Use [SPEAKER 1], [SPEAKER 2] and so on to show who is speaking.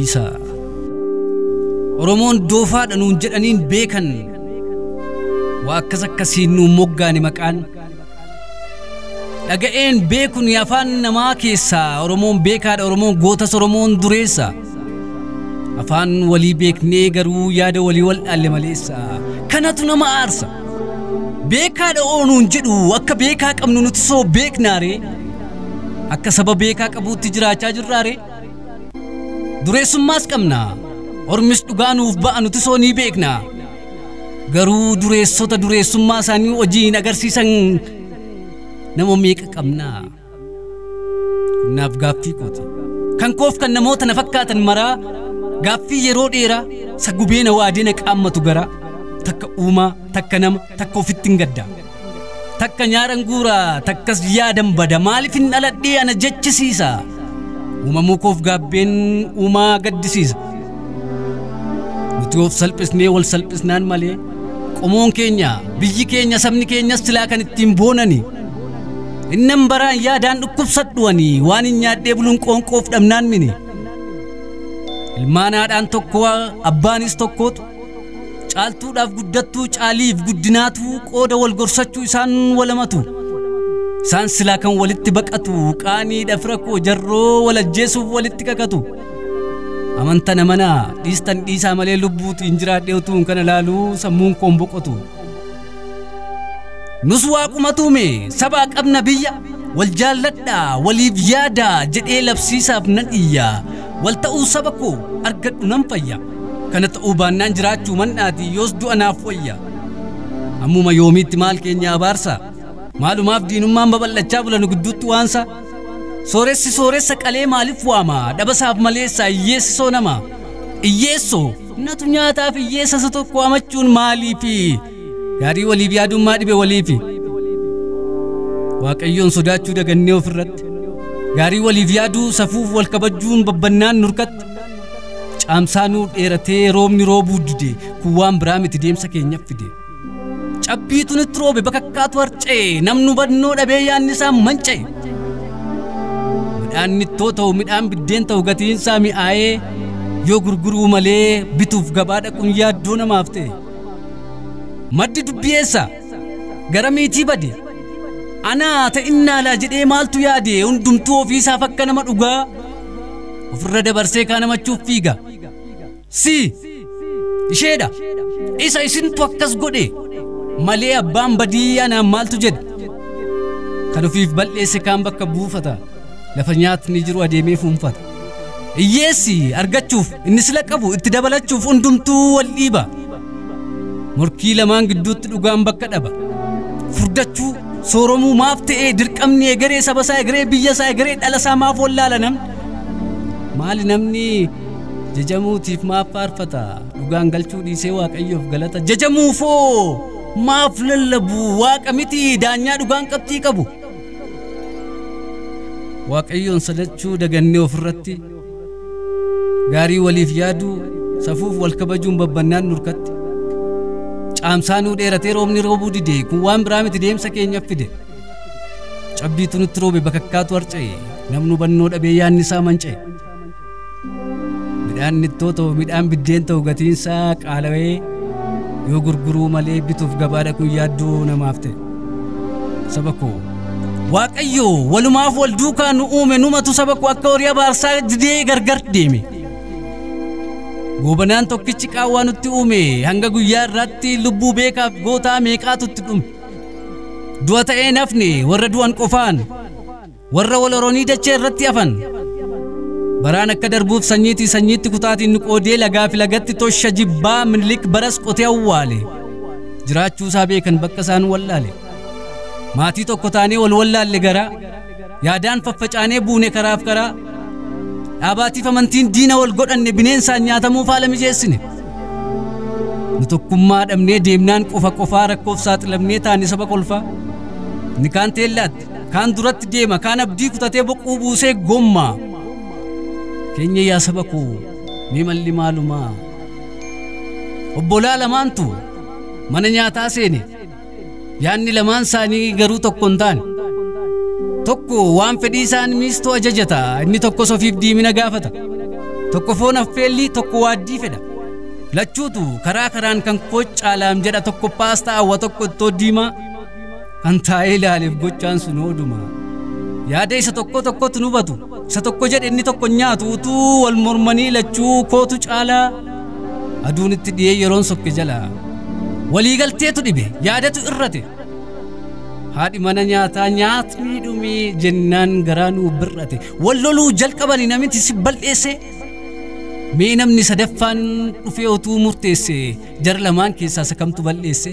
[SPEAKER 1] Isa Oromoon doofaadha nuun jedhaniin beekan waa akkas akkasiin nuun moggaani maqaan dhaga'een beekun afaan namaa keessaa Oromoon beekaadha Oromoon gootas Oromoon dureessa afaan walii beeknee garuu yaada walii wal dhaalle maleessa kanatu nama aarsa beekaadha oonuun jedhu akka beekaa qabnu nuti soo beeknaare akka saba beekaa qabuutti jiraachaa jirraare dureessummaas qabna ormis dhugaanuuf ba'a nuti soo ni beekna garuu dureessota dureessummaa isaanii hojiin agarsiisan nama meeqa qabna naaf gaaffii kooti kan koof kan namoota na fakkaatan maraa gaaffii yeroo dheeraa sagubeena waadina qaammatu gara takka uumaa takka nama takka ofittiin gadda takka nyaaran guura takkas yaadan bada maaliif hin dhaladhee ana jechisiisa uumamuu koof gaabbeen uumaa gaddisiisa nuti of salphisnee wal salphisnaan malee qomoon keenya biyyi keenya sabni keenyas silaa kan ittiin boonani innan baraan yaadaan dhukkubsadhuwani waan hin nyaadhee buluun qoonqoof dhabnaan mini ilmaanaadhaan tokko abbaanis tokkootu caaltuudhaaf guddattuu caaliif guddinaatu qooda wal gorsachuu isaan walamatu isaan silaa kan walitti baqatu qaanii dhafra koo jarroo wal ajjeesuuf walitti kakatu amantana mana dhiistan dhiisaa malee lubbuutu hin jiraadheetuun kana laaluu sammuun koon boqotu nus waaqumatuume sabaa qabna biyya wal jaalladha waliif yaada jedhee labsiisaaf nan iyya wal ta'uu saba koo argadhu nan fayya kana ta'uu baannaan jiraachuu mandhaati yoos du'a naaf wayya ammuma yoomiitti maal keenya abaarsa maalumaaf diinummaan babal'achaa bulanu gidduutti waansa sooressi sooressa qalee maaliif waama dhabasaaf maleessa iyyeessisoo nama iyyeessoo natu nyaataaf iyyeessasa tokko amachuun maaliifi gaarii waliif yaadummaa dhibe waliifi waaqayyoon sodaachuu dagannee ofirratti gaarii waliif yaaduu safuuf wal kabajuun babbannaan nurkatti caamsaanuu dheeratee roobni roobuu dide kuwaan biraa miti deemsa keenyaaf fide cabbiitu nutti roobe bakakkaatu harca'e namnu badnoo dhabee yaanni isaa manca'e midhaan nittoo ta'u midhaan biddeen ta'u gatiinsaa mi'aayee yoo gurguruu malee bituuf gabaa dhaquun yaaddoo namaaf ta'e maddi dubbiyeessa gara miitii bade anaa ta'innaalaa jedhee maaltu yaade hundumtuu ofiisaaf akka nama dhugaa ofirra dabarsee kaa namachuuf fiiga si isheedha isa isintu akkas godhe malee abbaan badii anaan maaltu jedhe kan ofiif bal'eesse kaan bakka buufata lafa nyaatni jiru adeemee fuunfata iyyeessi argachuuf inni sila qabu itti dabalachuuf hundumtuu wal dhiiba morkii lamaan gidduutti dhugaan bakka dhaba furdachuu sooromuu maaf ta'ee dirqamni egeree saba isaa egeree biyya isaa egeree dhala isaa maaf wallaala namni maali namni jajamuutiif maaf faarfata dhugaan galchuu dhiisee waaqayyoof galata jajamuufoo maaf lallabu waaqa miti daanyaa dhugaan qabxii qabu waaqayyoon sadachuu dagannee ofirratti gaarii waliif yaaduu safuuf wal kabajuun babbannaan nurkatti caamsaanuu dheeratee roobni roobuu dide kun waan biraa miti deemsa keenyaaf fide cabbiitu nutti roobe bakakkaatu harca'e namnu bannoo dhabee yaanni isaa manca'e midhaan nittoo ta'u midhaan biddeen ta'u gatiinsaa qaalawee yoo gurguruu malee bituuf gabaa dhaquun yaaddoo namaaf ta'e saba koo waaqayyo walumaaf wal duukaa nu uume numatu saba koo akka horii abaarsaa didee gargar deeme goobanaan tokkichi qaawwaa nutti uume hanga guyyaa irratti lubbuu beekaaf gootaa meeqaatutti dhume du'a ta'ee nafne warra du'an qofaan warra wal horonii dachee irratti hafan baraan akka darbuuf sanyiitti kutaatiin nu qoodee lagaa fi lagatti tosha jibbaa Minilik baras qotee awwaale jiraachuu isaa beekan bakka isaan wallaale maatii tokko taanee wal wallaalle garaa yaadaan faffacaanee buune karaaf karaa dhaabaatiif amantiin diina wal godhanne bineensaan nyaatamuuf haala mijeessine nu tokkummaa dhabnee deemnaan qofa qofaa rakkoof saaxilamnee taane saba kolfaa ni kaan teellaatti kaan duratti deema kaan abdii kutatee boquu buusee gommaa keenya yaa saba koo mee malli maalumaa obbolaa lamaantu mana nyaataa seene yaanni lamaan isaanii garuu tokko hin taane tokko waan fedhii isaan miistoo ajajata inni tokko sofiif diimina gaafata tokko foon affeellii tokko waaddii fedha lachuutu karaa karaan kan caalaan jedha tokko paastaa awwa tokko ittoo diimaa kan taa'ee ilaaleef gochaan sun ooduma yaada isa tokkotu nubatu isa tokko jedhe inni tokko nyaatu utuu wal mormanii lachuu kootu caalaa aduun itti dhiyee yeroon sokke jala walii galteetu dhibe yaadatu irrate haadhi mana nyaataa nyaatni dhumee jennaan garaanuu birrate walloluu jalqabanii namitti si bal'eesse mee namni sadaffaan dhufee utuu murteesse jar lamaan keessaa sakamtu bal'eesse